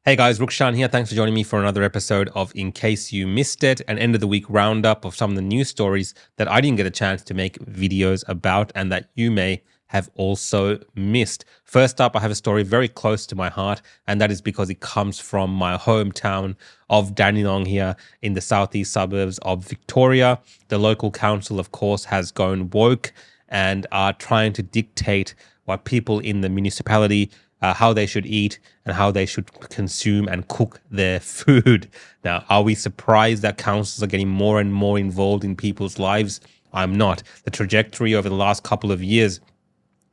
Hey guys, Rukshan here. Thanks for joining me for another episode of In Case You Missed It, an end of the week roundup of some of the news stories that I didn't get a chance to make videos about and that you may have also missed. First up, I have a story very close to my heart, and that is because it comes from my hometown of Dandenong here in the southeast suburbs of Victoria. The local council, of course, has gone woke and are trying to dictate what people in the municipality how they should eat and how they should consume and cook their food. Now, are we surprised that councils are getting more and more involved in people's lives? I'm not. The trajectory over the last couple of years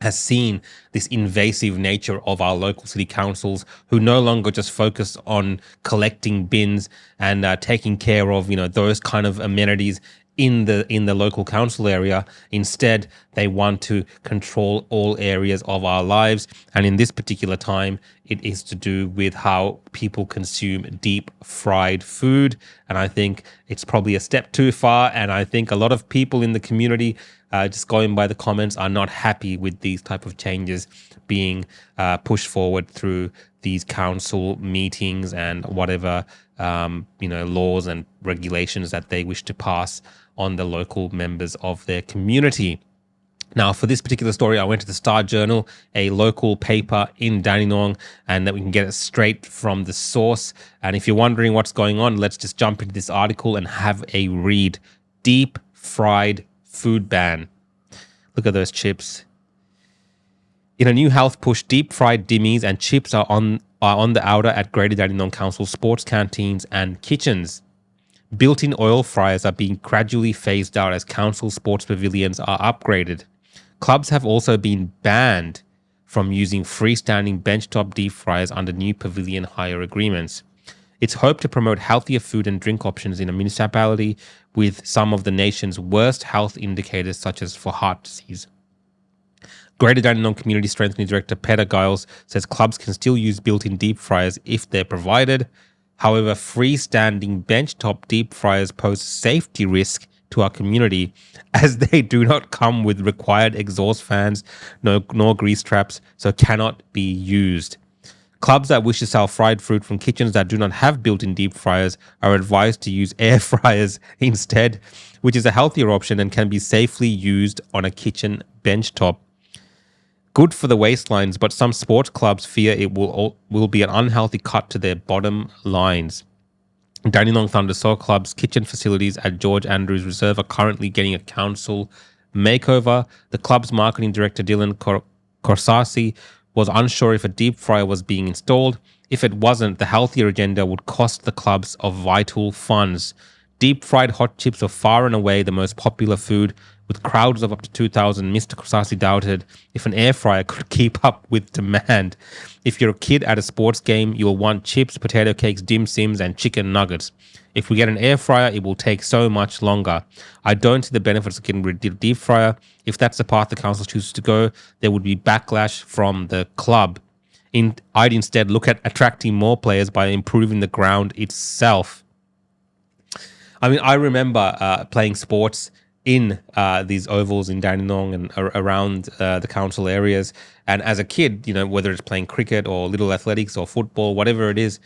has seen this invasive nature of our local city councils, who no longer just focus on collecting bins and taking care of, those kind of amenities in the local council area. Instead, they want to control all areas of our lives. And in this particular time, it is to do with how people consume deep fried food. And I think it's probably a step too far. And I think a lot of people in the community, just going by the comments, are not happy with these type of changes being pushed forward through these council meetings and whatever laws and regulations that they wish to pass on the local members of their community. Now, for this particular story, I went to the Star Journal, a local paper in Dandenong, and that we can get it straight from the source. And if you're wondering what's going on, let's just jump into this article and have a read. Deep fried food ban. Look at those chips. In a new health push, deep fried dimmies and chips are on the outer at Greater Dandenong Council sports canteens and kitchens. Built-in oil fryers are being gradually phased out as council sports pavilions are upgraded. Clubs have also been banned from using freestanding benchtop deep fryers under new pavilion hire agreements. It's hoped to promote healthier food and drink options in a municipality with some of the nation's worst health indicators, such as for heart disease. Greater Dandenong Community Strengthening Director Peter Giles says clubs can still use built-in deep fryers if they're provided. However, freestanding benchtop deep fryers pose a safety risk to our community as they do not come with required exhaust fans nor grease traps, so cannot be used. Clubs that wish to sell fried fruit from kitchens that do not have built-in deep fryers are advised to use air fryers instead, which is a healthier option and can be safely used on a kitchen benchtop. Good for the waistlines, but some sports clubs fear it will be an unhealthy cut to their bottom lines. Dandenong Thunder Soccer Club's kitchen facilities at George Andrews Reserve are currently getting a council makeover. The club's marketing director, Dylan Corsasi, was unsure if a deep fryer was being installed. If it wasn't, the healthier agenda would cost the clubs of vital funds. Deep fried hot chips are far and away the most popular food, with crowds of up to 2,000. Mr. Corsasi doubted if an air fryer could keep up with demand. If you're a kid at a sports game, you'll want chips, potato cakes, dim sims, and chicken nuggets. If we get an air fryer, it will take so much longer. I don't see the benefits of getting rid of the deep fryer. If that's the path the council chooses to go, there would be backlash from the club. I'd instead look at attracting more players by improving the ground itself. I mean, I remember playing sports in these ovals in Dandenong and around the council areas. And as a kid, whether it's playing cricket or little athletics or football, whatever it is,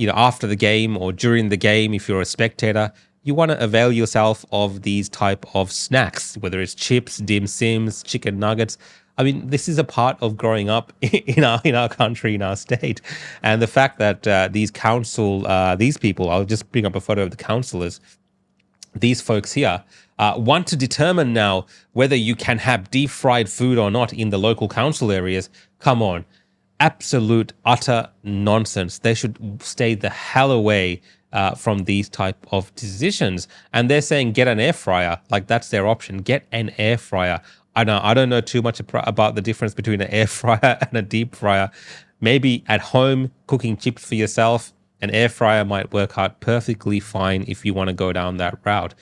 after the game or during the game, if you're a spectator, you want to avail yourself of these type of snacks, whether it's chips, dim sims, chicken nuggets. I mean, this is a part of growing up in our country, in our state. And the fact that these people, I'll just bring up a photo of the councillors, these folks here, want to determine now whether you can have deep fried food or not in the local council areas. Come on. Absolute, utter nonsense. They should stay the hell away from these type of decisions. And they're saying get an air fryer. Like, that's their option. Get an air fryer. I don't know too much about the difference between an air fryer and a deep fryer. Maybe at home cooking chips for yourself, an air fryer might work out perfectly fine if you want to go down that route.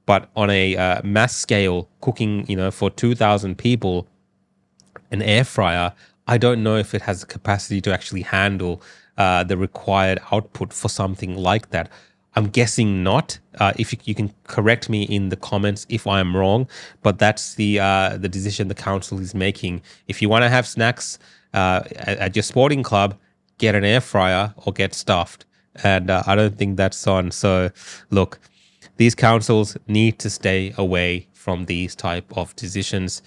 But on a mass scale, cooking, for 2,000 people, an air fryer, I don't know if it has the capacity to actually handle the required output for something like that. I'm guessing not. If you can correct me in the comments if I'm wrong, but that's the decision the council is making. If you want to have snacks at your sporting club, get an air fryer or get stuffed. And I don't think that's on. So look, these councils need to stay away from these type of decisions.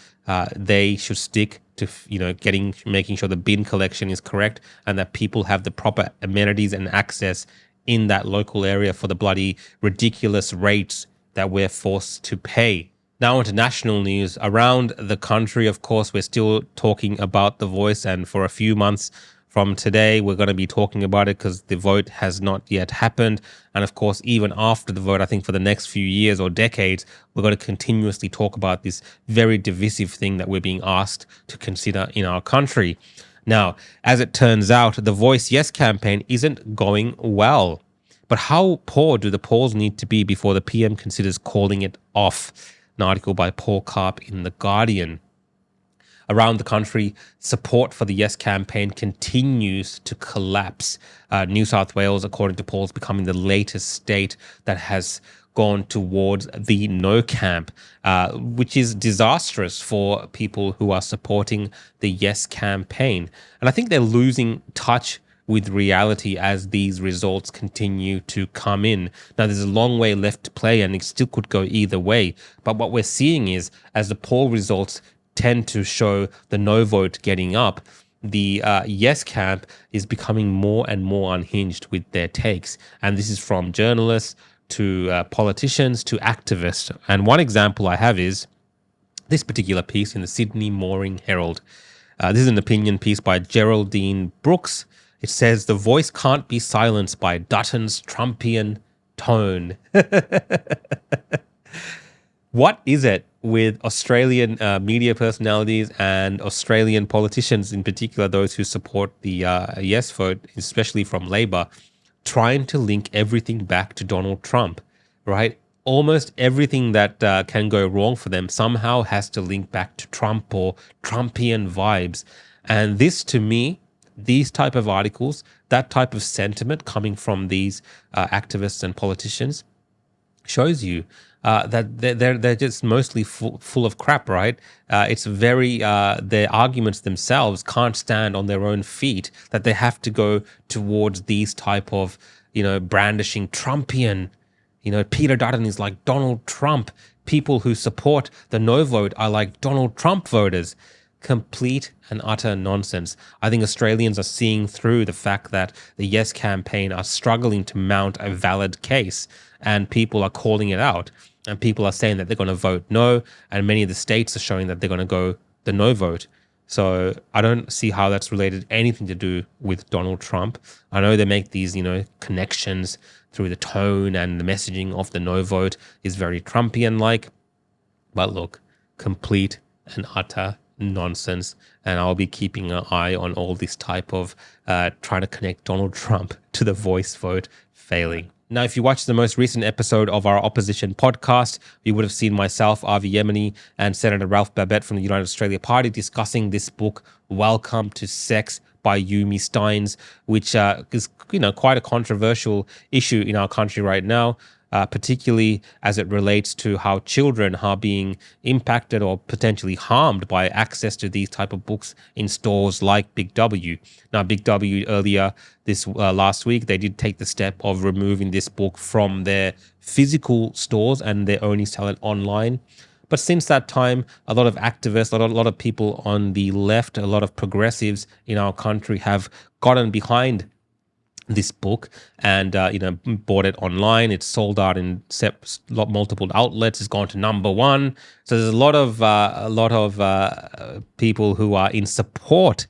They should stick to making sure the bin collection is correct and that people have the proper amenities and access in that local area for the bloody ridiculous rates that we're forced to pay. Now into national news. Around the country, of course, we're still talking about The Voice, and for a few months from today, we're going to be talking about it because the vote has not yet happened. And of course, even after the vote, I think for the next few years or decades, we're going to continuously talk about this very divisive thing that we're being asked to consider in our country. Now, as it turns out, the Voice Yes campaign isn't going well. But how poor do the polls need to be before the PM considers calling it off? An article by Paul Karp in The Guardian. Around the country, support for the Yes campaign continues to collapse. New South Wales, according to polls, becoming the latest state that has gone towards the no camp, which is disastrous for people who are supporting the Yes campaign. And I think they're losing touch with reality as these results continue to come in. Now, there's a long way left to play and it still could go either way. But what we're seeing is, as the poll results tend to show the no vote getting up, the yes camp is becoming more and more unhinged with their takes. And this is from journalists to politicians to activists. And one example I have is this particular piece in the Sydney Morning Herald. This is an opinion piece by Geraldine Brooks. It says, "The Voice can't be silenced by Dutton's Trumpian tone." What is it with Australian media personalities and Australian politicians, in particular those who support the yes vote, especially from Labor, trying to link everything back to Donald Trump, right? Almost everything that can go wrong for them somehow has to link back to Trump or Trumpian vibes. And this, to me, these type of articles, that type of sentiment coming from these activists and politicians shows you that they're just mostly full of crap, right? It's very, their arguments themselves can't stand on their own feet, that they have to go towards these type of, brandishing Trumpian, Peter Dutton is like Donald Trump. People who support the no vote are like Donald Trump voters. Complete and utter nonsense. I think Australians are seeing through the fact that the Yes campaign are struggling to mount a valid case, and people are calling it out, and people are saying that they're going to vote no, and many of the states are showing that they're going to go the no vote. So I don't see how that's related anything to do with Donald Trump. I know they make these, connections through the tone, and the messaging of the no vote is very Trumpian-like. But look, complete and utter nonsense. And I'll be keeping an eye on all this type of trying to connect Donald Trump to the voice vote failing. Now, if you watched the most recent episode of our opposition podcast, you would have seen myself, Avi Yemeni, and Senator Ralph Babette from the United Australia Party discussing this book, Welcome to Sex by Yumi Steins, which is quite a controversial issue in our country right now. Particularly as it relates to how children are being impacted or potentially harmed by access to these type of books in stores like Big W. Now, Big W earlier this last week, they did take the step of removing this book from their physical stores, and they only sell it online. But since that time, a lot of activists, a lot of people on the left, a lot of progressives in our country have gotten behind this book and bought it online. It's sold out in multiple outlets. It's gone to #1. So there's a lot of people who are in support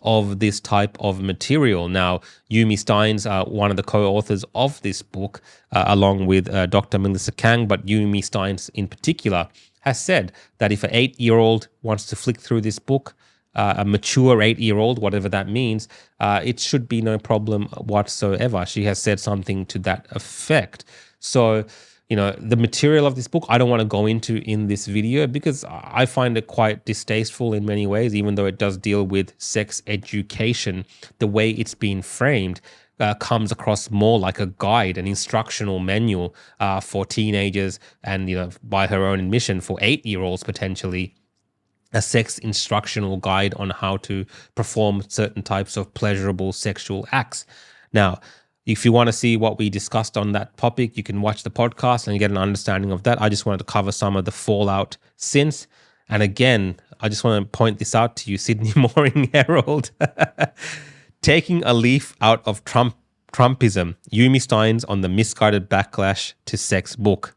of this type of material. Now, Yumi Steins, one of the co-authors of this book, along with Dr. Melissa Kang, but Yumi Steins in particular, has said that if an 8-year-old wants to flick through this book, a mature 8-year-old, whatever that means, it should be no problem whatsoever. She has said something to that effect. So, the material of this book, I don't want to go into in this video because I find it quite distasteful in many ways, even though it does deal with sex education. The way it's been framed comes across more like a guide, an instructional manual for teenagers and, by her own admission, for 8-year-olds potentially. a sex instructional guide on how to perform certain types of pleasurable sexual acts. Now, if you want to see what we discussed on that topic, you can watch the podcast and get an understanding of that. I just wanted to cover some of the fallout since. And again, I just want to point this out to you, Sydney Morning Herald. Taking a leaf out of Trumpism, Yumi Stein's on the misguided backlash to sex book.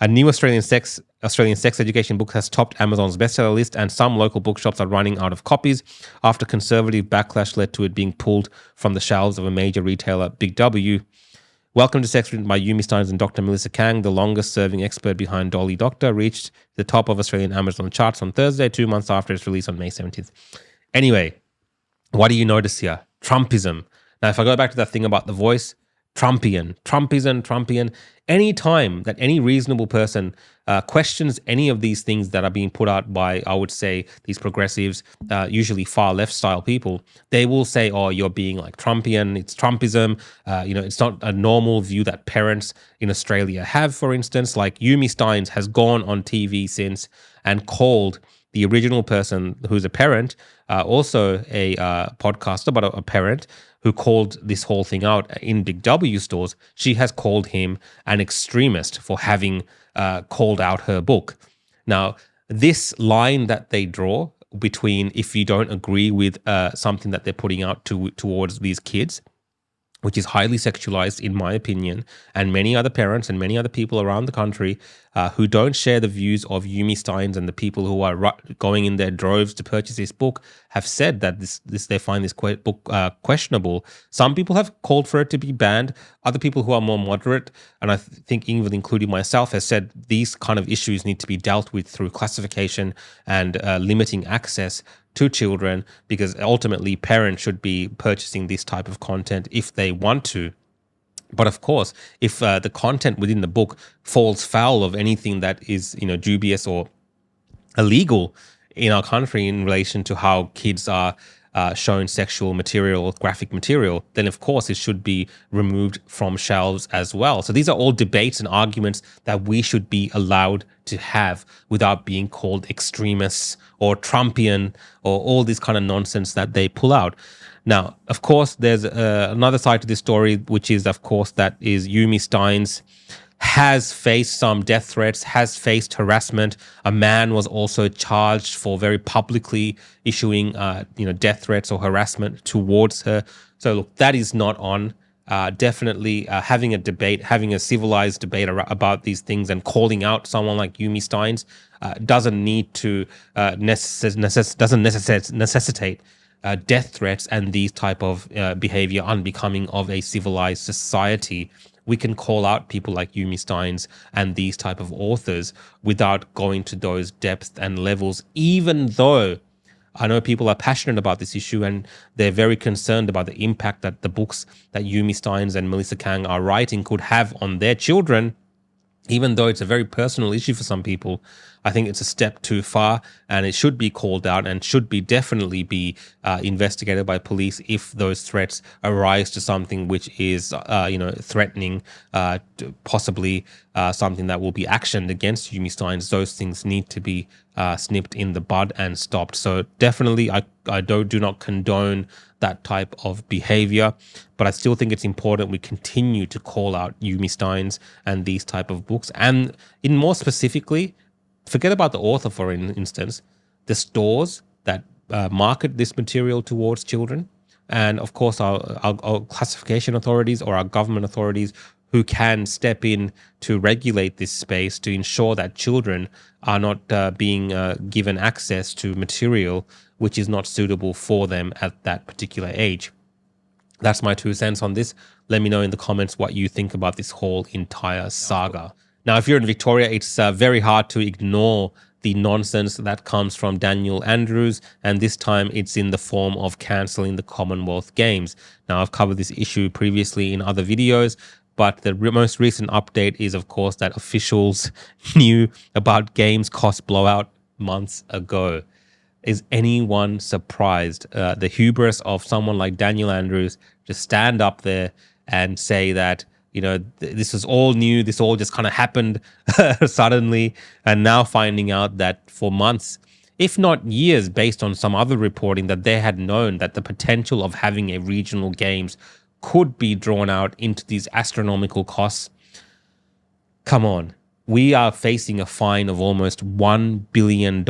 A new Australian sex education book has topped Amazon's bestseller list, and some local bookshops are running out of copies after conservative backlash led to it being pulled from the shelves of a major retailer, Big W. Welcome to Sex, written by Yumi Steins and Dr. Melissa Kang, the longest-serving expert behind Dolly Doctor, reached the top of Australian Amazon charts on Thursday, 2 months after its release on May 17th. Anyway, what do you notice here? Trumpism. Now, if I go back to that thing about the voice, Trumpian. Any time that any reasonable person questions any of these things that are being put out by, I would say, these progressives, usually far left style people, they will say, oh, you're being like Trumpian, it's Trumpism. It's not a normal view that parents in Australia have, for instance. Like Yumi Steins has gone on TV since and called the original person who's a parent, also a podcaster, but a parent, who called this whole thing out in Big W stores. She has called him an extremist for having called out her book. Now, this line that they draw between if you don't agree with something that they're putting out towards these kids, which is highly sexualized in my opinion, and many other parents and many other people around the country who don't share the views of Yumi Steins and the people who are going in their droves to purchase this book have said that this they find this book questionable. Some people have called for it to be banned. Other people who are more moderate, and I think even including myself, has said these kind of issues need to be dealt with through classification and limiting access to children, because ultimately parents should be purchasing this type of content if they want to. But of course, if the content within the book falls foul of anything that is, dubious or illegal in our country in relation to how kids are shown sexual material or graphic material, then of course it should be removed from shelves as well. So these are all debates and arguments that we should be allowed to have without being called extremists or Trumpian or all this kind of nonsense that they pull out. Now, of course, there's another side to this story, which is, of course, that is Yumi Steins has faced some death threats, has faced harassment. A man was also charged for very publicly issuing, death threats or harassment towards her. So look, that is not on. Definitely having a debate, having a civilized debate about these things and calling out someone like Yumi Steins doesn't need to necessitate death threats and these type of behavior unbecoming of a civilized society. We can call out people like Yumi Steins and these type of authors without going to those depths and levels, even though I know people are passionate about this issue and they're very concerned about the impact that the books that Yumi Steins and Melissa Kang are writing could have on their children. Even though it's a very personal issue for some people, I think it's a step too far, and it should be called out and should be definitely be investigated by police if those threats arise to something which is, threatening, possibly something that will be actioned against Yumi Steins. Those things need to be snipped in the bud and stopped. So definitely, I do not condone that type of behavior, but I still think it's important we continue to call out Yumi Steins and these type of books. And in more specifically, forget about the author, for instance, the stores that market this material towards children, and of course our classification authorities or our government authorities who can step in to regulate this space to ensure that children are not being given access to material which is not suitable for them at that particular age. That's my 2 cents on this. Let me know in the comments what you think about this whole entire saga. Now, if you're in Victoria, it's very hard to ignore the nonsense that comes from Daniel Andrews, and this time it's in the form of cancelling the Commonwealth Games. Now, I've covered this issue previously in other videos, but the most recent update is, of course, that officials knew about Games cost blowout months ago. Is anyone surprised? The hubris of someone like Daniel Andrews to stand up there and say that, this is all new, this all just kind of happened suddenly, and now finding out that for months if not years, based on some other reporting that they had known that the potential of having a regional games could be drawn out into these astronomical costs. Come on. We are facing a fine of almost $1 billion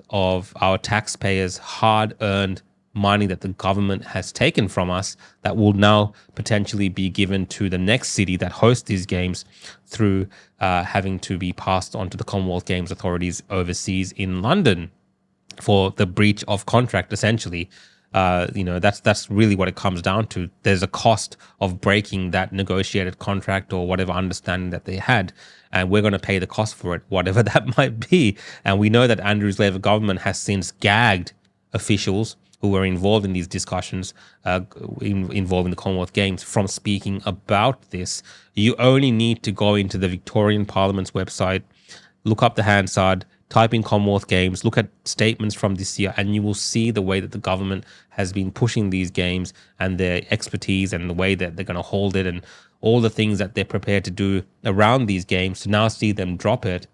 of our taxpayers' hard-earned money that the government has taken from us that will now potentially be given to the next city that hosts these games through having to be passed on to the Commonwealth Games authorities overseas in London for the breach of contract, essentially. That's really what it comes down to. There's a cost of breaking that negotiated contract or whatever understanding that they had, and we're going to pay the cost for it, whatever that might be. And we know that Andrew's Labour government has since gagged officials who were involved in these discussions involving the Commonwealth Games from speaking about this. You only need to go into the Victorian Parliament's website, look up the Hansard, type in Commonwealth Games, look at statements from this year, and you will see the way that the government has been pushing these games and their expertise and the way that they're going to hold it and all the things that they're prepared to do around these games. To now see them drop it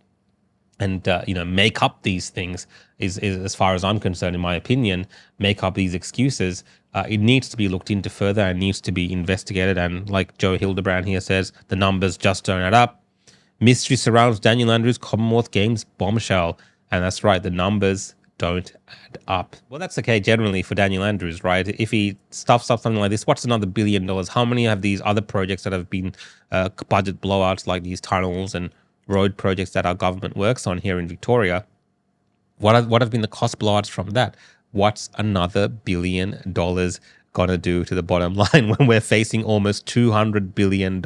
and make up these things is as far as I'm concerned, in my opinion, make up these excuses. It needs to be looked into further and needs to be investigated. And like Joe Hildebrand here says, the numbers just don't add up. Mystery surrounds Daniel Andrews' Commonwealth Games bombshell. And that's right, the numbers don't add up. Well, that's okay generally for Daniel Andrews, right? If he stuffs up something like this, what's another $1 billion? How many of these other projects that have been budget blowouts, like these tunnels and road projects that our government works on here in Victoria? What have been the cost blowouts from that? What's another $1 billion gonna do to the bottom line when we're facing almost $200 billion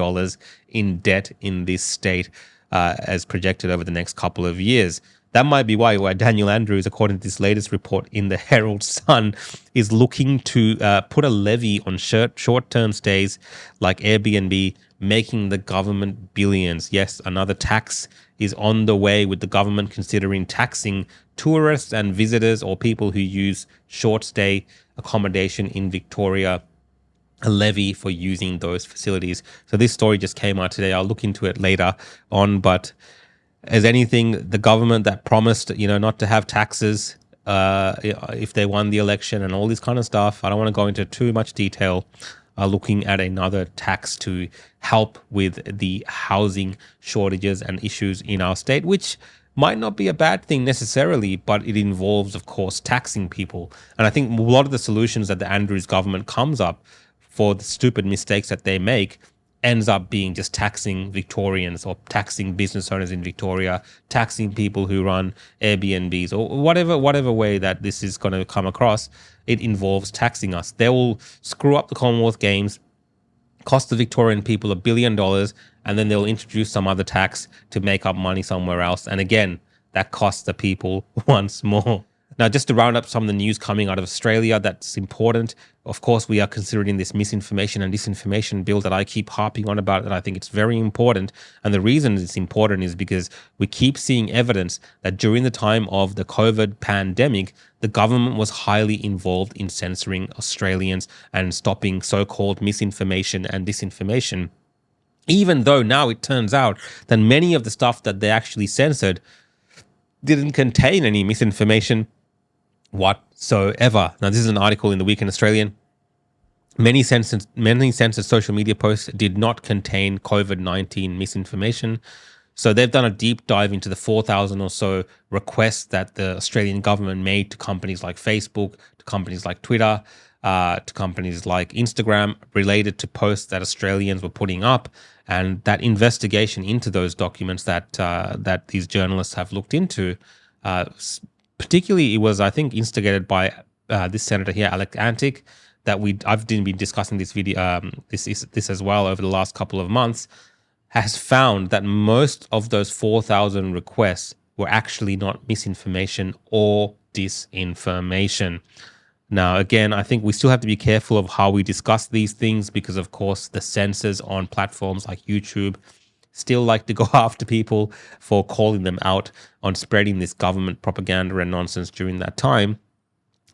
in debt in this state as projected over the next couple of years? That might be why Daniel Andrews, according to this latest report in the Herald Sun, is looking to put a levy on short-term stays like Airbnb, making the government billions. Yes, another tax is on the way, with the government considering taxing tourists and visitors or people who use short-stay accommodation in Victoria, a levy for using those facilities. So this story just came out today. I'll look into it later on, but as anything, the government that promised, not to have taxes if they won the election and all this kind of stuff, I don't want to go into too much detail, looking at another tax to help with the housing shortages and issues in our state, which might not be a bad thing necessarily, but it involves, of course, taxing people. And I think a lot of the solutions that the Andrews government comes up for the stupid mistakes that they make ends up being just taxing Victorians or taxing business owners in Victoria, taxing people who run Airbnbs or whatever way that this is going to come across. It involves taxing us. They will screw up the Commonwealth Games, cost the Victorian people $1 billion, and then they'll introduce some other tax to make up money somewhere else. And again, that costs the people once more. Now, just to round up some of the news coming out of Australia that's important, of course, we are considering this misinformation and disinformation bill that I keep harping on about, and I think it's very important. And the reason it's important is because we keep seeing evidence that during the time of the COVID pandemic, the government was highly involved in censoring Australians and stopping so-called misinformation and disinformation. Even though now it turns out that many of the stuff that they actually censored didn't contain any misinformation whatsoever. Now, this is an article in the Week in Australian. Many censored social media posts did not contain COVID-19 misinformation. So they've done a deep dive into the 4,000 or so requests that the Australian government made to companies like Facebook, to companies like Twitter, to companies like Instagram, related to posts that Australians were putting up. And that investigation into those documents that these journalists have looked into, particularly it was, I think, instigated by this senator here, Alec Antic, that I've been discussing this video, this as well over the last couple of months, has found that most of those 4,000 requests were actually not misinformation or disinformation. Now, again, I think we still have to be careful of how we discuss these things because, of course, the censors on platforms like YouTube still like to go after people for calling them out on spreading this government propaganda and nonsense during that time.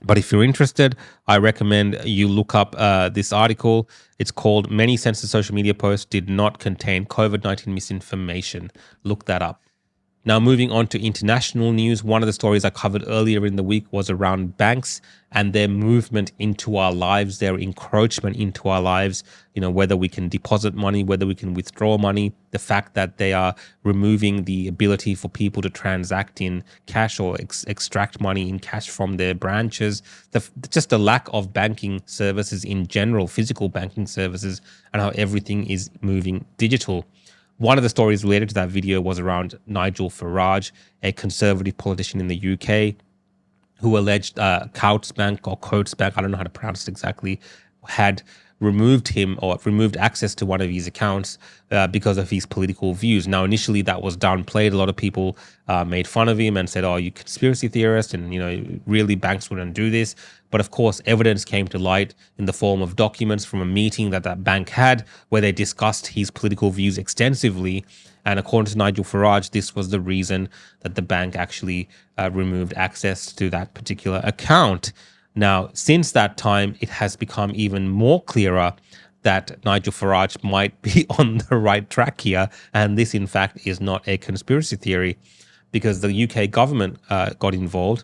But if you're interested, I recommend you look up this article. It's called "Many Censored Social Media Posts Did Not Contain COVID-19 Misinformation." Look that up. Now, moving on to international news, one of the stories I covered earlier in the week was around banks and their movement into our lives, their encroachment into our lives, whether we can deposit money, whether we can withdraw money, the fact that they are removing the ability for people to transact in cash or extract money in cash from their branches, just the lack of banking services in general, physical banking services, and how everything is moving digital. One of the stories related to that video was around Nigel Farage, a conservative politician in the UK, who alleged Coutts Bank or Coates Bank, I don't know how to pronounce it exactly, had removed him or removed access to one of his accounts because of his political views. Now, initially that was downplayed. A lot of people made fun of him and said, oh, you conspiracy theorist, and, really banks wouldn't do this. But of course, evidence came to light in the form of documents from a meeting that bank had where they discussed his political views extensively. And according to Nigel Farage, this was the reason that the bank actually removed access to that particular account. Now, since that time, it has become even more clearer that Nigel Farage might be on the right track here. And this, in fact, is not a conspiracy theory, because the UK government got involved.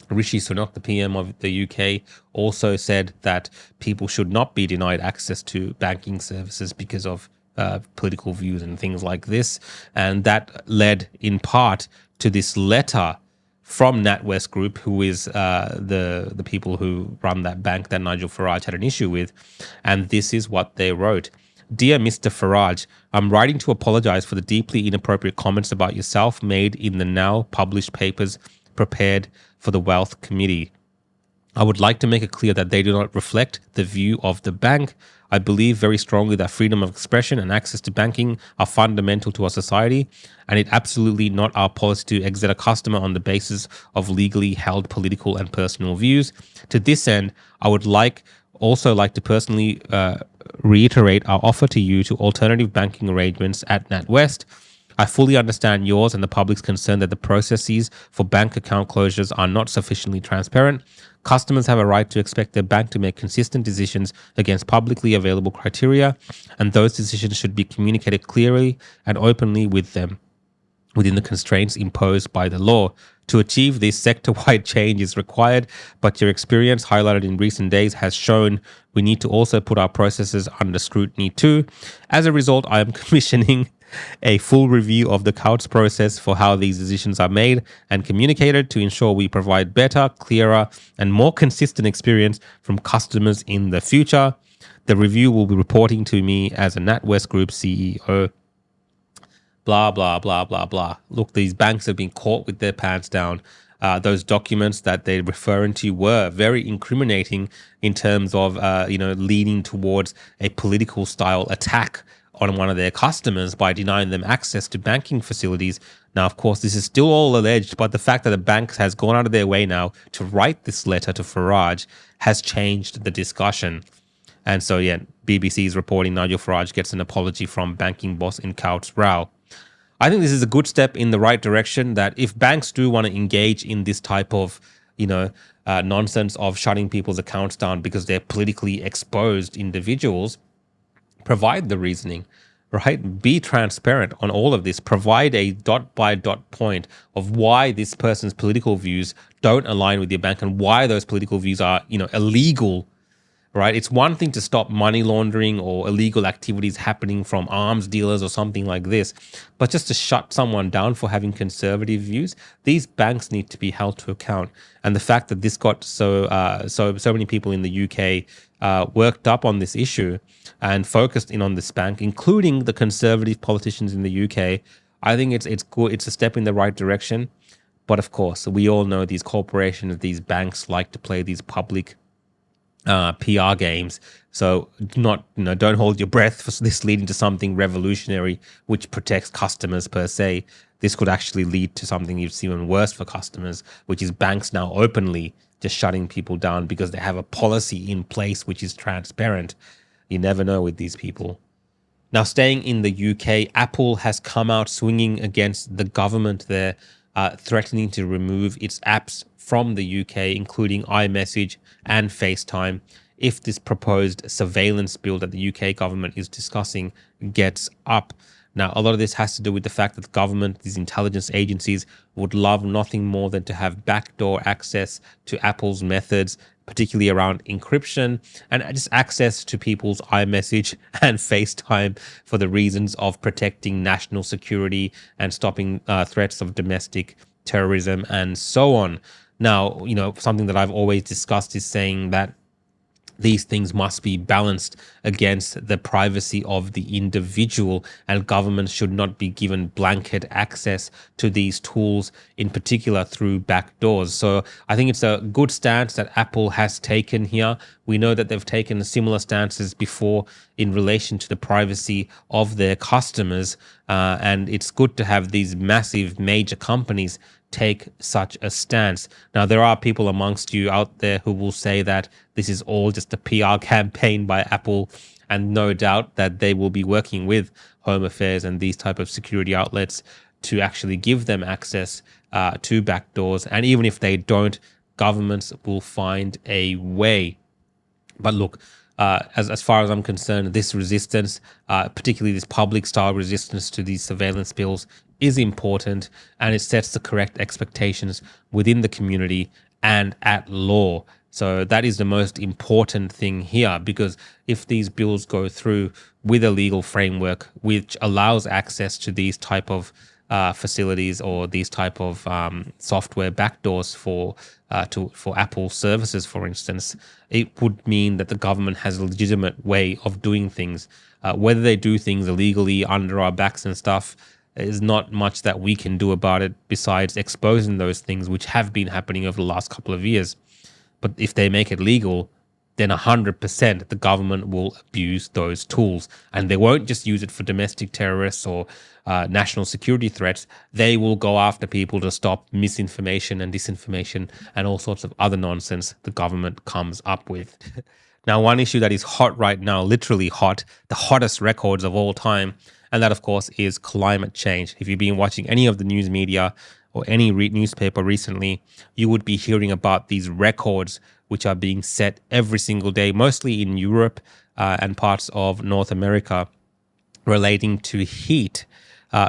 Rishi Sunak, the PM of the UK, also said that people should not be denied access to banking services because of political views and things like this. And that led in part to this letter from NatWest Group, who is the people who run that bank that Nigel Farage had an issue with. And this is what they wrote. Dear Mr. Farage, I'm writing to apologize for the deeply inappropriate comments about yourself made in the now published papers prepared for the Wealth Committee. I would like to make it clear that they do not reflect the view of the bank. I believe very strongly that freedom of expression and access to banking are fundamental to our society, and it's absolutely not our policy to exit a customer on the basis of legally held political and personal views. To this end, I would also like to personally reiterate our offer to you to alternative banking arrangements at NatWest. I fully understand yours and the public's concern that the processes for bank account closures are not sufficiently transparent. Customers have a right to expect their bank to make consistent decisions against publicly available criteria, and those decisions should be communicated clearly and openly with them within the constraints imposed by the law. To achieve this, sector-wide change is required, but your experience highlighted in recent days has shown we need to also put our processes under scrutiny too. As a result, I am commissioning a full review of the Coutts process for how these decisions are made and communicated to ensure we provide better, clearer, and more consistent experience from customers in the future. The review will be reporting to me as a NatWest Group CEO. Blah, blah, blah, blah, blah. Look, these banks have been caught with their pants down. Those documents that they're referring to were very incriminating in terms of, leading towards a political style attack on one of their customers by denying them access to banking facilities. Now, of course, this is still all alleged, but the fact that the bank has gone out of their way now to write this letter to Farage has changed the discussion. And so, yeah, BBC is reporting Nigel Farage gets an apology from banking boss in Coutts row. I think this is a good step in the right direction, that if banks do want to engage in this type of, nonsense of shutting people's accounts down because they're politically exposed individuals, provide the reasoning, right? Be transparent on all of this. Provide a dot by dot point of why this person's political views don't align with your bank and why those political views are, illegal, right? It's one thing to stop money laundering or illegal activities happening from arms dealers or something like this, but just to shut someone down for having conservative views, these banks need to be held to account. And the fact that this got so many people in the UK worked up on this issue and focused in on this bank, including the conservative politicians in the UK, I think it's good. It's a step in the right direction. But of course, we all know these corporations, these banks like to play these public PR games. So don't hold your breath for this leading to something revolutionary which protects customers per se. This could actually lead to something even worse for customers, which is banks now openly just shutting people down because they have a policy in place which is transparent. You never know with these people. Now, staying in the UK, Apple has come out swinging against the government there, threatening to remove its apps from the UK, including iMessage and FaceTime, if this proposed surveillance bill that the UK government is discussing gets up. Now, a lot of this has to do with the fact that the government, these intelligence agencies, would love nothing more than to have backdoor access to Apple's methods, particularly around encryption and just access to people's iMessage and FaceTime for the reasons of protecting national security and stopping threats of domestic terrorism and so on. Now, something that I've always discussed is saying that these things must be balanced against the privacy of the individual, and governments should not be given blanket access to these tools, in particular through backdoors. So I think it's a good stance that Apple has taken here. We know that they've taken similar stances before in relation to the privacy of their customers, and it's good to have these massive major companies take such a stance. Now, there are people amongst you out there who will say that this is all just a PR campaign by Apple, and no doubt that they will be working with Home Affairs and these type of security outlets to actually give them access to backdoors. And even if they don't, governments will find a way. But look, as far as I'm concerned, this resistance, particularly this public style resistance to these surveillance bills, is important, and it sets the correct expectations within the community and at law. So that is the most important thing here, because if these bills go through with a legal framework which allows access to these type of facilities or these type of software backdoors for Apple services, for instance, it would mean that the government has a legitimate way of doing things. Whether they do things illegally under our backs and stuff, is not much that we can do about it besides exposing those things which have been happening over the last couple of years. But if they make it legal, then 100% the government will abuse those tools, and they won't just use it for domestic terrorists or national security threats. They will go after people to stop misinformation and disinformation and all sorts of other nonsense the government comes up with. Now, one issue that is hot right now, literally hot, the hottest records of all time, and that, of course, is climate change. If you've been watching any of the news media or any newspaper recently, you would be hearing about these records which are being set every single day, mostly in Europe and parts of North America, relating to heat.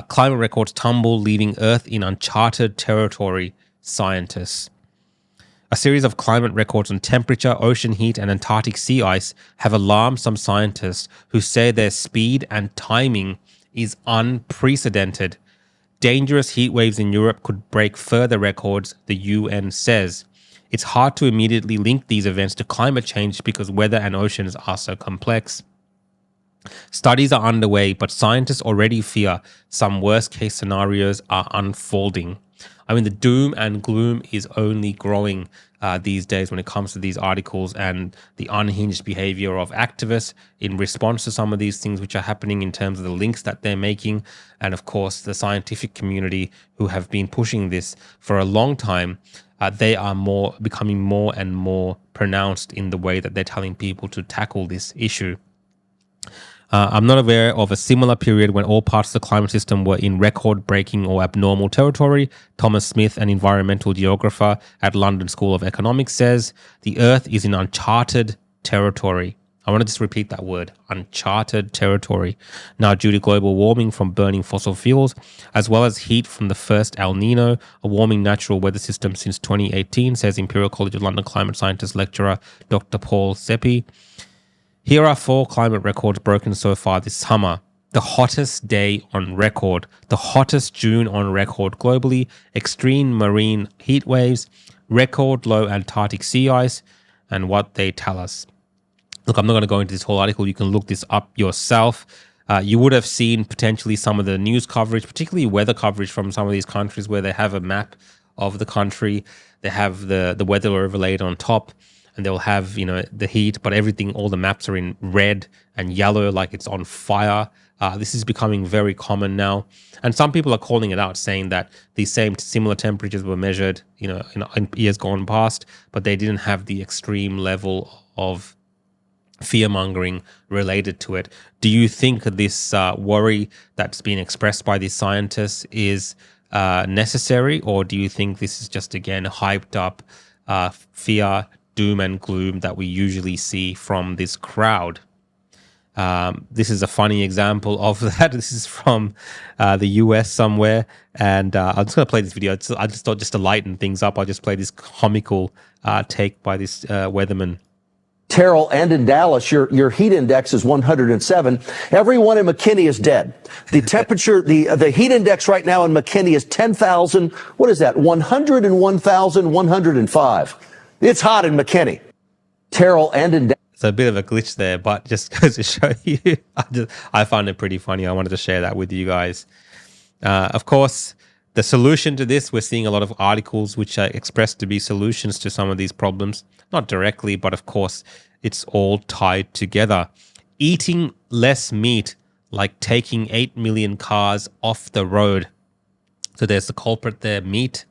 Climate records tumble, leaving Earth in uncharted territory, scientists. A series of climate records on temperature, ocean heat, and Antarctic sea ice have alarmed some scientists who say their speed and timing is unprecedented. Dangerous heat waves in Europe could break further records, the UN says. It's hard to immediately link these events to climate change because weather and oceans are so complex. Studies are underway, but scientists already fear some worst-case scenarios are unfolding. I mean, the doom and gloom is only growing these days when it comes to these articles and the unhinged behavior of activists in response to some of these things which are happening in terms of the links that they're making. And of course, the scientific community who have been pushing this for a long time, they are becoming more and more pronounced in the way that they're telling people to tackle this issue. I'm not aware of a similar period when all parts of the climate system were in record-breaking or abnormal territory. Thomas Smith, an environmental geographer at London School of Economics, says the Earth is in uncharted territory. I want to just repeat that word, uncharted territory. Now, due to global warming from burning fossil fuels, as well as heat from the first El Nino, a warming natural weather system since 2018, says Imperial College of London climate scientist lecturer Dr. Paul Seppi. Here are 4 climate records broken so far this summer. The hottest day on record, the hottest June on record globally, extreme marine heat waves, record low Antarctic sea ice, and what they tell us. Look, I'm not going to go into this whole article. You can look this up yourself. You would have seen potentially some of the news coverage, particularly weather coverage from some of these countries where they have a map of the country. They have the weather overlaid on top. And they'll have, the heat, but everything, all the maps are in red and yellow, like it's on fire. This is becoming very common now. And some people are calling it out, saying that these same similar temperatures were measured, in years gone past, but they didn't have the extreme level of fear-mongering related to it. Do you think this worry that's been expressed by these scientists is necessary, or do you think this is just, again, hyped up fear, doom and gloom that we usually see from this crowd? This is a funny example of that. This is from the US somewhere. And I'm just going to play this video. I just thought, just to lighten things up, I'll just play this comical take by this weatherman. Terrell, and in Dallas, your heat index is 107. Everyone in McKinney is dead. The temperature, the heat index right now in McKinney is 10,000. What is that? 101,105. It's hot in McKinney. Terrell, and in Dallas. It's a bit of a glitch there, but just goes to show you, I found it pretty funny. I wanted to share that with you guys. Of course, the solution to this, we're seeing a lot of articles which are expressed to be solutions to some of these problems. Not directly, but of course, it's all tied together. Eating less meat, like taking 8 million cars off the road. So there's the culprit there, meat.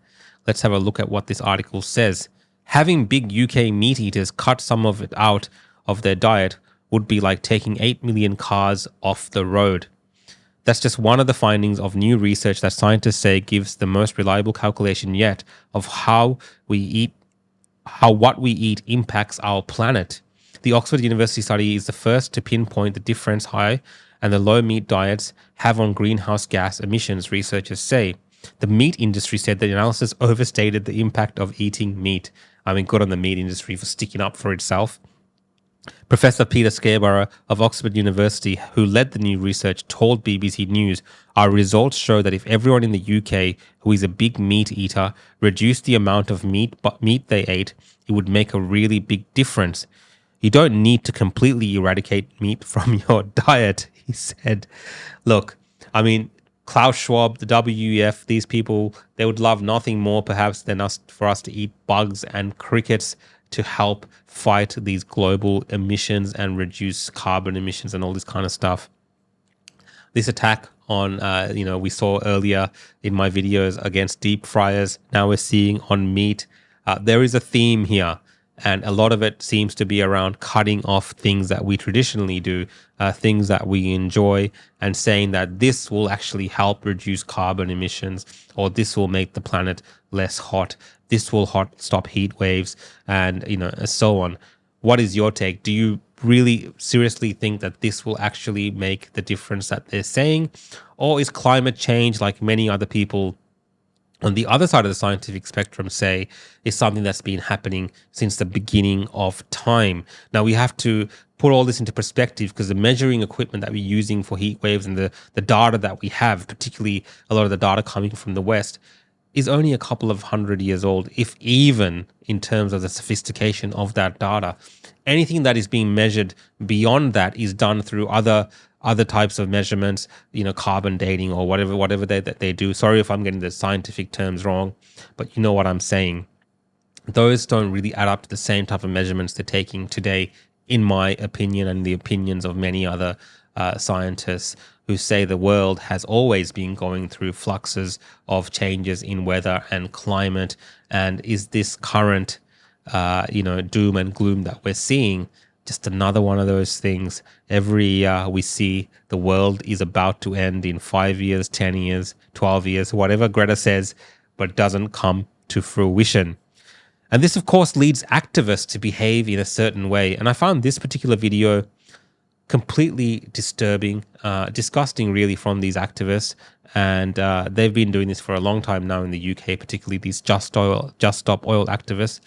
Let's have a look at what this article says. Having big UK meat eaters cut some of it out of their diet would be like taking 8 million cars off the road. That's just one of the findings of new research that scientists say gives the most reliable calculation yet of how what we eat impacts our planet. The Oxford University study is the first to pinpoint the difference high and the low meat diets have on greenhouse gas emissions, researchers say. The meat industry said the analysis overstated the impact of eating meat. I mean, good on the meat industry for sticking up for itself. Professor Peter Scarborough of Oxford University, who led the new research, told BBC News, our results show that if everyone in the UK who is a big meat eater reduced the amount of meat they ate, it would make a really big difference. You don't need to completely eradicate meat from your diet, he said. Look, I mean, Klaus Schwab, the WEF, these people, they would love nothing more perhaps than for us to eat bugs and crickets to help fight these global emissions and reduce carbon emissions and all this kind of stuff. This attack on, we saw earlier in my videos against deep fryers, now we're seeing on meat. There is a theme here, and a lot of it seems to be around cutting off things that we traditionally do, things that we enjoy, and saying that this will actually help reduce carbon emissions, or this will make the planet less hot. This will stop heat waves, and so on. What is your take? Do you really seriously think that this will actually make the difference that they're saying? Or is climate change, like many other people on the other side of the scientific spectrum say, is something that's been happening since the beginning of time? Now, we have to put all this into perspective because the measuring equipment that we're using for heat waves and the data that we have, particularly a lot of the data coming from the West, is only a couple of 100 years old, if even in terms of the sophistication of that data. Anything that is being measured beyond that is done through other types of measurements, carbon dating or whatever they do. Sorry if I'm getting the scientific terms wrong, but you know what I'm saying. Those don't really add up to the same type of measurements they're taking today, in my opinion, and the opinions of many other scientists who say the world has always been going through fluxes of changes in weather and climate. And is this current, doom and gloom that we're seeing just another one of those things? Every year we see the world is about to end in 5 years, 10 years, 12 years, whatever Greta says, but doesn't come to fruition. And this, of course, leads activists to behave in a certain way. And I found this particular video completely disturbing, disgusting really from these activists. And they've been doing this for a long time now in the UK, particularly these Just Stop Oil activists.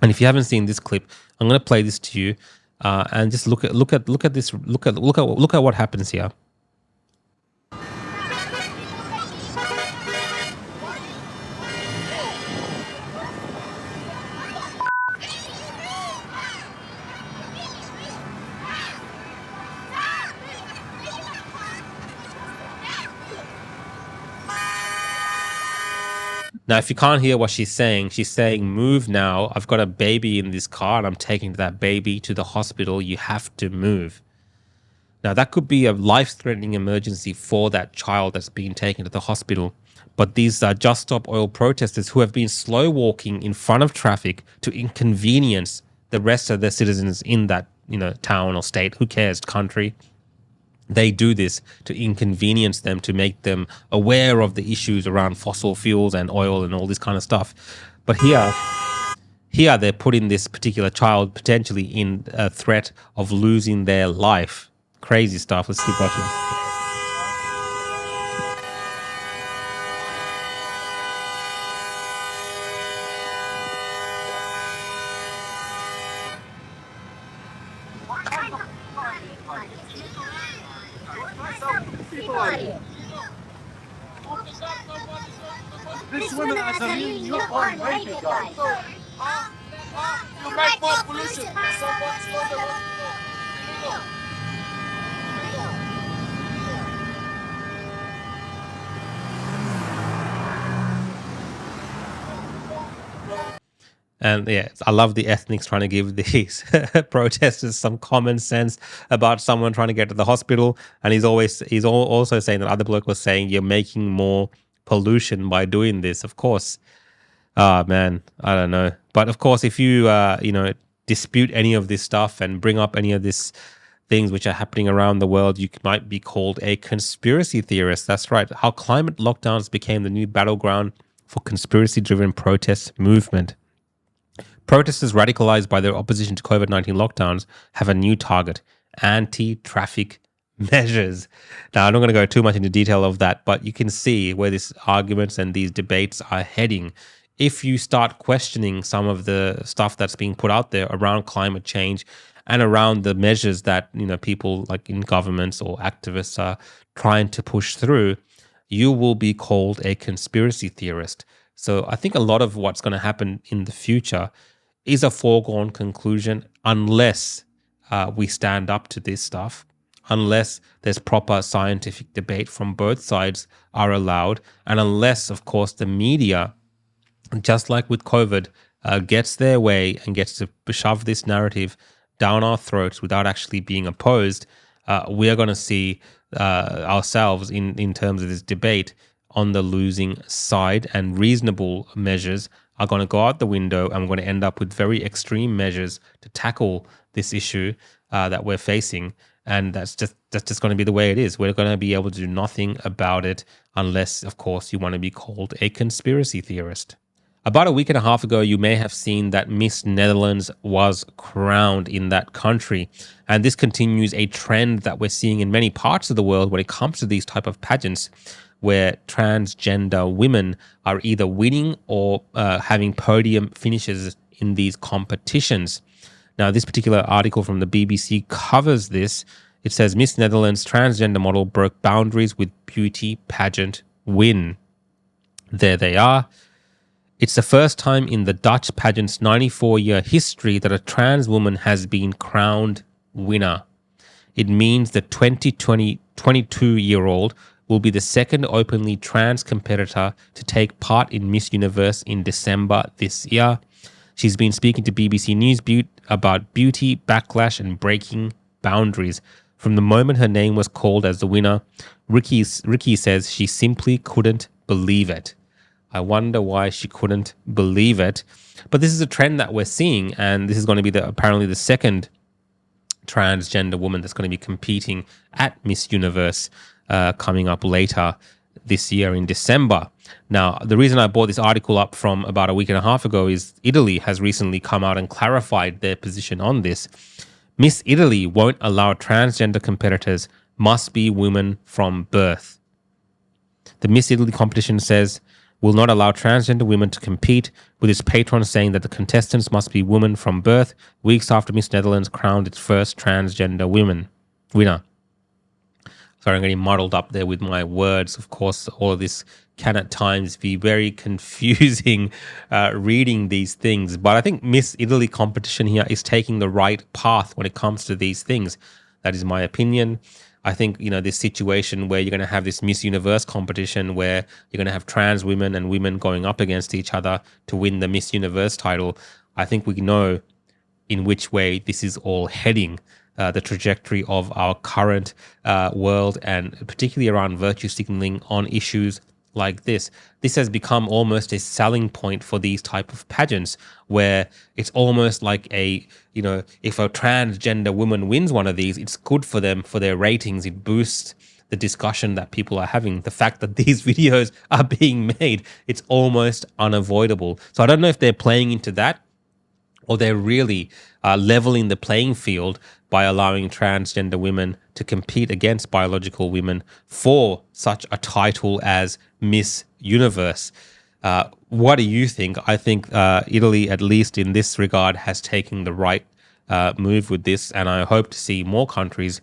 And if you haven't seen this clip, I'm going to play this to you and just look at this. Look at what happens here. Now, if you can't hear what she's saying, move now. I've got a baby in this car and I'm taking that baby to the hospital. You have to move. Now, that could be a life-threatening emergency for that child that's being taken to the hospital. But these Just Stop Oil protesters who have been slow walking in front of traffic to inconvenience the rest of the citizens in that, town or state, who cares, country. They do this to inconvenience them, to make them aware of the issues around fossil fuels and oil and all this kind of stuff. But here they're putting this particular child potentially in a threat of losing their life. Crazy stuff. Let's keep watching. This woman has a new newborn baby, guys. You make more pollution. Someone's going to hospital. And yeah, I love the ethnics trying to give these protesters some common sense about someone trying to get to the hospital. And he's also saying that other bloke was saying you're making more pollution by doing this. Of course, man, I don't know. But of course, if you dispute any of this stuff and bring up any of these things which are happening around the world, you might be called a conspiracy theorist. That's right. How climate lockdowns became the new battleground for conspiracy-driven protest movement. Protesters radicalized by their opposition to COVID-19 lockdowns have a new target: anti-traffic measures. Now, I'm not going to go too much into detail of that, but you can see where these arguments and these debates are heading. If you start questioning some of the stuff that's being put out there around climate change and around the measures that people like in governments or activists are trying to push through, you will be called a conspiracy theorist. So I think a lot of what's going to happen in the future is a foregone conclusion unless we stand up to this stuff, unless there's proper scientific debate from both sides are allowed, and unless, of course, the media, just like with COVID, gets their way and gets to shove this narrative down our throats without actually being opposed, we are going to see ourselves in terms of this debate on the losing side, and reasonable measures are going to go out the window, and we're going to end up with very extreme measures to tackle this issue that we're facing. And that's just going to be the way it is. We're going to be able to do nothing about it unless, of course, you want to be called a conspiracy theorist. About a week and a half ago, you may have seen that Miss Netherlands was crowned in that country. And this continues a trend that we're seeing in many parts of the world when it comes to these type of pageants, where transgender women are either winning or having podium finishes in these competitions. Now, this particular article from the BBC covers this. It says, Miss Netherlands transgender model broke boundaries with beauty pageant win. There they are. It's the first time in the Dutch pageant's 94-year history that a trans woman has been crowned winner. It means the 22-year-old will be the second openly trans competitor to take part in Miss Universe in December this year. She's been speaking to BBC News about beauty, backlash, and breaking boundaries. From the moment her name was called as the winner, Ricky says she simply couldn't believe it. I wonder why she couldn't believe it. But this is a trend that we're seeing, and this is going to be apparently the second transgender woman that's going to be competing at Miss Universe coming up later this year in December. Now, the reason I brought this article up from about a week and a half ago is Italy has recently come out and clarified their position on this. Miss Italy won't allow transgender competitors must be women from birth. The Miss Italy competition says will not allow transgender women to compete, with its patron saying that the contestants must be women from birth, weeks after Miss Netherlands crowned its first transgender winner. Sorry, I'm getting muddled up there with my words. Of course, all of this can at times be very confusing reading these things. But I think Miss Italy competition here is taking the right path when it comes to these things. That is my opinion. I think, this situation where you're going to have this Miss Universe competition where you're going to have trans women and women going up against each other to win the Miss Universe title, I think we know in which way this is all heading. The trajectory of our current world, and particularly around virtue signaling on issues like this. This has become almost a selling point for these type of pageants, where it's almost like if a transgender woman wins one of these, it's good for them, for their ratings. It boosts the discussion that people are having. The fact that these videos are being made, it's almost unavoidable. So I don't know if they're playing into that, or they're really leveling the playing field by allowing transgender women to compete against biological women for such a title as Miss Universe. What do you think? I think Italy, at least in this regard, has taken the right move with this, and I hope to see more countries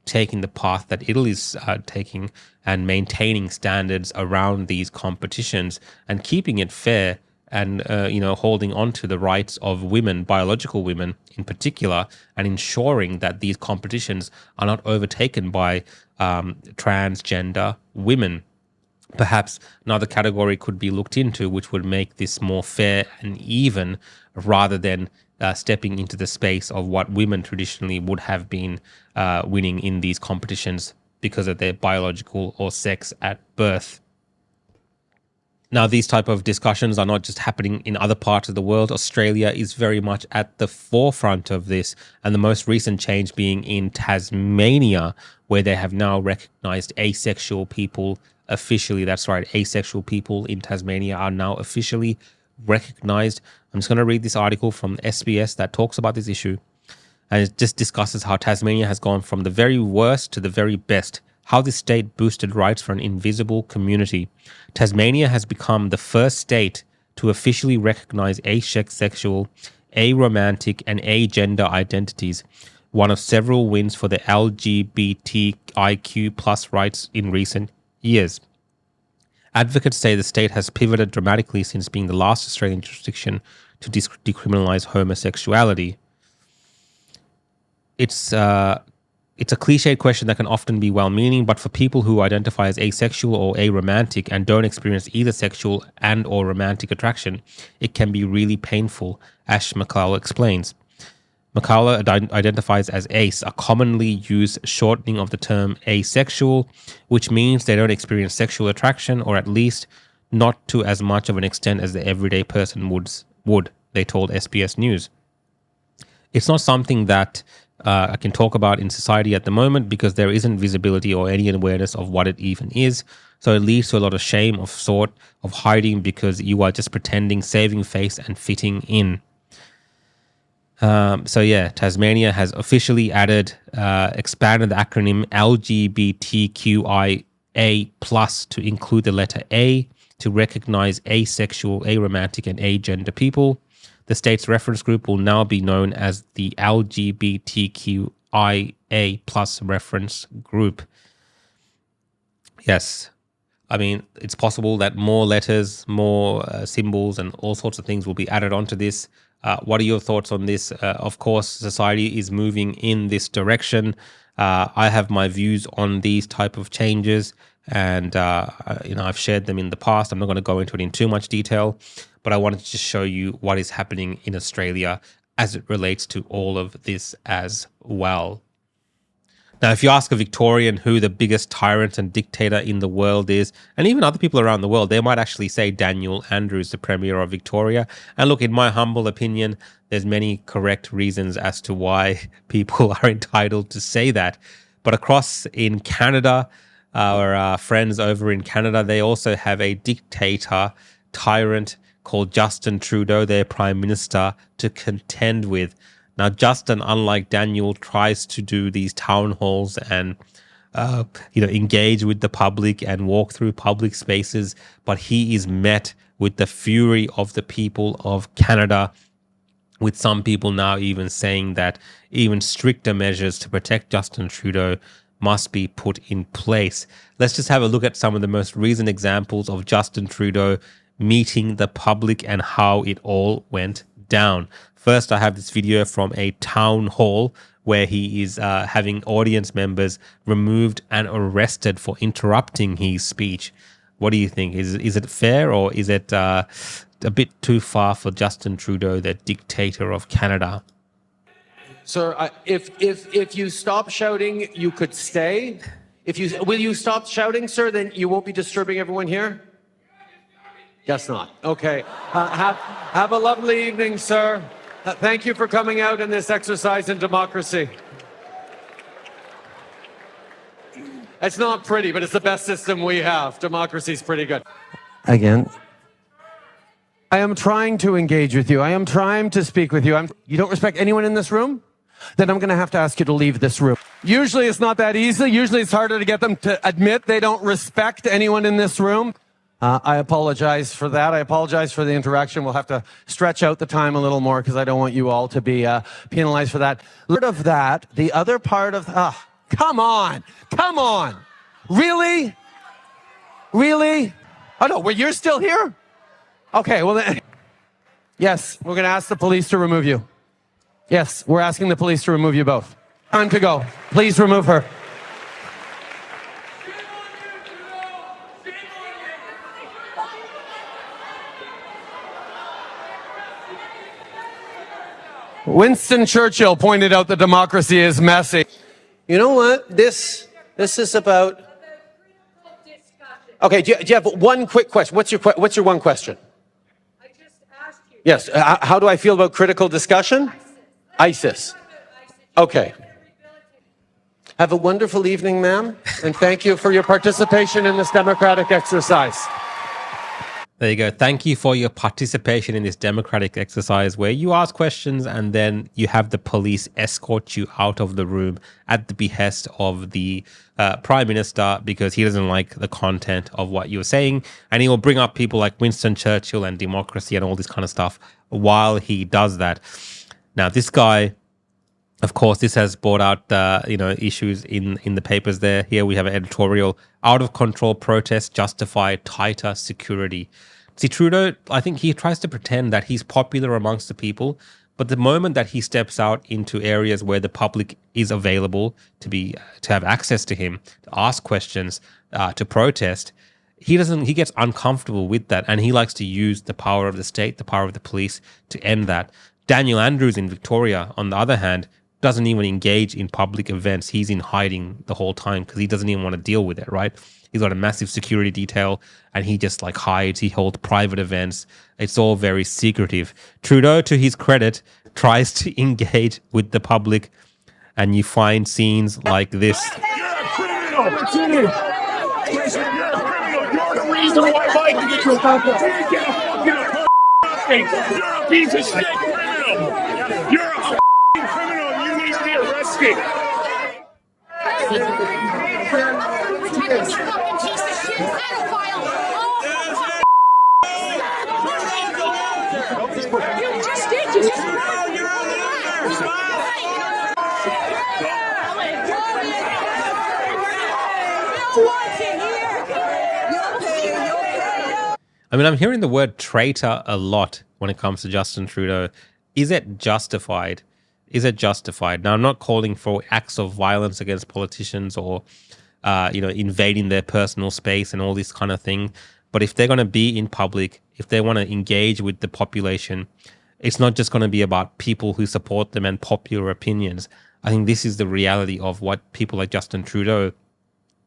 taking the path that Italy's taking and maintaining standards around these competitions and keeping it fair and holding on to the rights of women, biological women in particular, and ensuring that these competitions are not overtaken by transgender women. Perhaps another category could be looked into, which would make this more fair and even, rather than stepping into the space of what women traditionally would have been winning in these competitions because of their biological or sex at birth. Now, these type of discussions are not just happening in other parts of the world. Australia is very much at the forefront of this, and the most recent change being in Tasmania, where they have now recognized asexual people officially. That's right, asexual people in Tasmania are now officially recognized. I'm just going to read this article from SBS that talks about this issue, and it just discusses how Tasmania has gone from the very worst to the very best, how this state boosted rights for an invisible community. Tasmania has become the first state to officially recognize asexual, aromantic, and agender identities, one of several wins for the LGBTIQ plus rights in recent years. Advocates say the state has pivoted dramatically since being the last Australian jurisdiction to decriminalise homosexuality. It's a cliched question that can often be well-meaning, but for people who identify as asexual or aromantic and don't experience either sexual and or romantic attraction, it can be really painful, Ash McCullough explains. McCullough identifies as ace, a commonly used shortening of the term asexual, which means they don't experience sexual attraction, or at least not to as much of an extent as the everyday person would, they told SBS News. It's not something that I can talk about in society at the moment because there isn't visibility or any awareness of what it even is. So it leads to a lot of shame of hiding because you are just pretending, saving face and fitting in. Tasmania has officially expanded the acronym LGBTQIA plus to include the letter A to recognize asexual, aromantic, and agender people. The state's reference group will now be known as the LGBTQIA plus reference group. Yes, I mean, it's possible that more letters, more symbols, and all sorts of things will be added onto this. What are your thoughts on this? Of course, society is moving in this direction. I have my views on these type of changes, and I've shared them in the past. I'm not going to go into it in too much detail, but I wanted to just show you what is happening in Australia as it relates to all of this as well. Now, if you ask a Victorian who the biggest tyrant and dictator in the world is, and even other people around the world, they might actually say Daniel Andrews, the Premier of Victoria. And look, in my humble opinion, there's many correct reasons as to why people are entitled to say that. But across in Canada, our friends over in Canada, they also have a dictator, tyrant called Justin Trudeau, their Prime Minister, to contend with. Now, Justin, unlike Daniel, tries to do these town halls and, engage with the public and walk through public spaces, but he is met with the fury of the people of Canada, with some people now even saying that even stricter measures to protect Justin Trudeau must be put in place. Let's just have a look at some of the most recent examples of Justin Trudeau meeting the public and how it all went down. First, I have this video from a town hall where he is having audience members removed and arrested for interrupting his speech. What do you think? Is it fair, or is it a bit too far for Justin Trudeau, the dictator of Canada? Sir, if you stop shouting, you could stay. Will you stop shouting, sir? Then you won't be disturbing everyone here. Guess not. Okay. Have a lovely evening, sir. Thank you for coming out in this exercise in democracy. It's not pretty, but it's the best system we have. Democracy's pretty good. Again, I am trying to engage with you. I am trying to speak with you. You don't respect anyone in this room? Then I'm going to have to ask you to leave this room. Usually it's not that easy. Usually it's harder to get them to admit they don't respect anyone in this room. I apologize for that. I apologize for the interaction. We'll have to stretch out the time a little more because I don't want you all to be penalized for that. Part of that, the other part of... come on. Come on. Really? Really? Oh, no. Well, you're still here? Okay, well then... Yes, we're going to ask the police to remove you. Yes, we're asking the police to remove you both. Time to go. Please remove her. Winston Churchill pointed out that democracy is messy. You know what? This is about... Okay, do you have one quick question? What's your one question? I just asked you. Yes, how do I feel about critical discussion? ISIS. Okay. Have a wonderful evening, ma'am, and thank you for your participation in this democratic exercise. There you go. Thank you for your participation in this democratic exercise where you ask questions and then you have the police escort you out of the room at the behest of the Prime Minister because he doesn't like the content of what you're saying. And he will bring up people like Winston Churchill and democracy and all this kind of stuff while he does that. Now, this guy, of course, this has brought out issues in the papers there. Here we have an editorial: out of control protests justify tighter security. See, Trudeau, I think he tries to pretend that he's popular amongst the people, but the moment that he steps out into areas where the public is available to have access to him, to ask questions, to protest, he gets uncomfortable with that, and he likes to use the power of the state, the power of the police to end that. Daniel Andrews in Victoria, on the other hand, doesn't even engage in public events. He's in hiding the whole time because he doesn't even want to deal with it, right? He's got a massive security detail and he just like hides. He holds private events. It's all very secretive. Trudeau, to his credit, tries to engage with the public, and you find scenes like this. You're a criminal! You're a criminal! You're the reason why Biden gets your contact. You're a piece of shit criminal! You're a criminal and you need to be arrested! You just did. You just... I mean, I'm hearing the word traitor a lot when it comes to Justin Trudeau. Is it justified? Is it justified? Now, I'm not calling for acts of violence against politicians or, invading their personal space and all this kind of thing. But if they're going to be in public, if they want to engage with the population, it's not just going to be about people who support them and popular opinions. I think this is the reality of what people like Justin Trudeau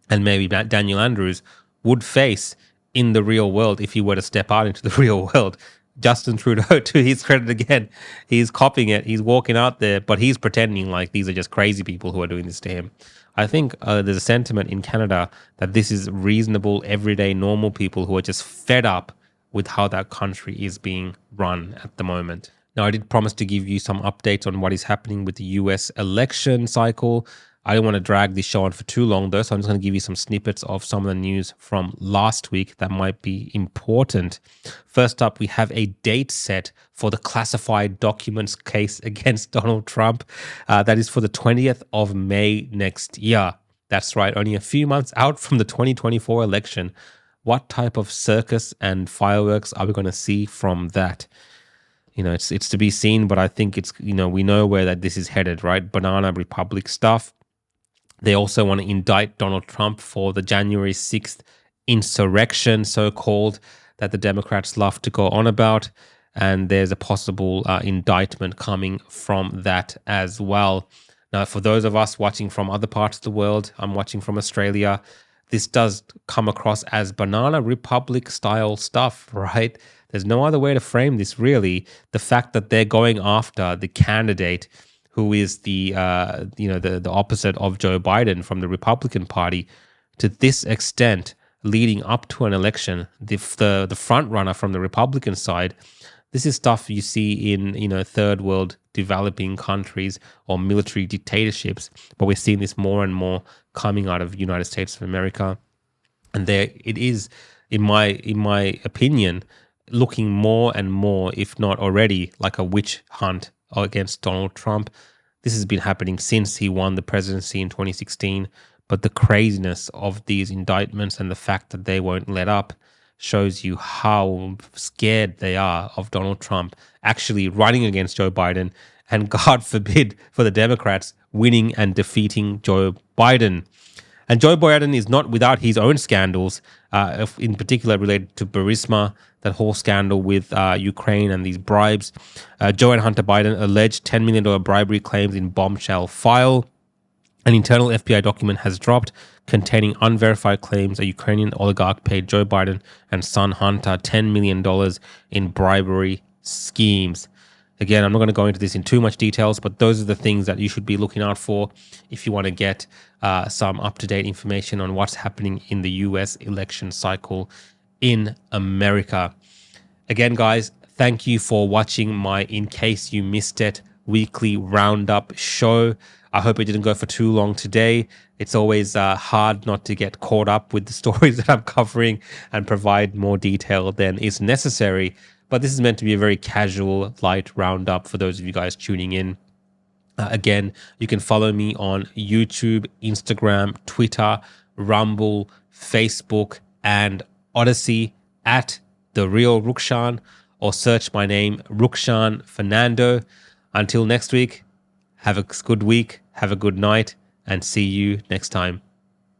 and maybe Daniel Andrews would face in the real world if he were to step out into the real world. Justin Trudeau, to his credit again, he's copying it. He's walking out there, but he's pretending like these are just crazy people who are doing this to him. I think there's a sentiment in Canada that this is reasonable, everyday, normal people who are just fed up with how that country is being run at the moment. Now, I did promise to give you some updates on what is happening with the US election cycle. I don't want to drag this show on for too long, though, so I'm just going to give you some snippets of some of the news from last week that might be important. First up, we have a date set for the classified documents case against Donald Trump. That is for the 20th of May next year. That's right, only a few months out from the 2024 election. What type of circus and fireworks are we going to see from that? You know, it's to be seen, but I think it's, we know where that this is headed, right? Banana Republic stuff. They also want to indict Donald Trump for the January 6th insurrection, so-called, that the Democrats love to go on about. And there's a possible indictment coming from that as well. Now, for those of us watching from other parts of the world, I'm watching from Australia, this does come across as Banana Republic style stuff, right? There's no other way to frame this, really. The fact that they're going after the candidate who is the opposite of Joe Biden from the Republican Party to this extent, leading up to an election, the front runner from the Republican side, this is stuff you see in, third world developing countries or military dictatorships, but we're seeing this more and more coming out of United States of America. And there it is, in my opinion, looking more and more, if not already, like a witch hunt against Donald Trump. This has been happening since he won the presidency in 2016. But the craziness of these indictments and the fact that they won't let up shows you how scared they are of Donald Trump actually running against Joe Biden, and God forbid for the Democrats winning and defeating Joe Biden. And Joe Biden is not without his own scandals, in particular related to Burisma, that whole scandal with Ukraine and these bribes. Joe and Hunter Biden alleged $10 million bribery claims in bombshell file. An internal FBI document has dropped containing unverified claims a Ukrainian oligarch paid Joe Biden and son Hunter $10 million in bribery schemes. Again, I'm not going to go into this in too much details, but those are the things that you should be looking out for if you want to get some up-to-date information on what's happening in the US election cycle in America. Again, guys, thank you for watching my In Case You Missed It weekly roundup show. I hope it didn't go for too long today. It's always hard not to get caught up with the stories that I'm covering and provide more detail than is necessary. But this is meant to be a very casual, light roundup for those of you guys tuning in. Again, you can follow me on YouTube, Instagram, Twitter, Rumble, Facebook, and Odyssey at The Real Rukshan, or search my name, Rukshan Fernando. Until next week, have a good week, have a good night, and see you next time.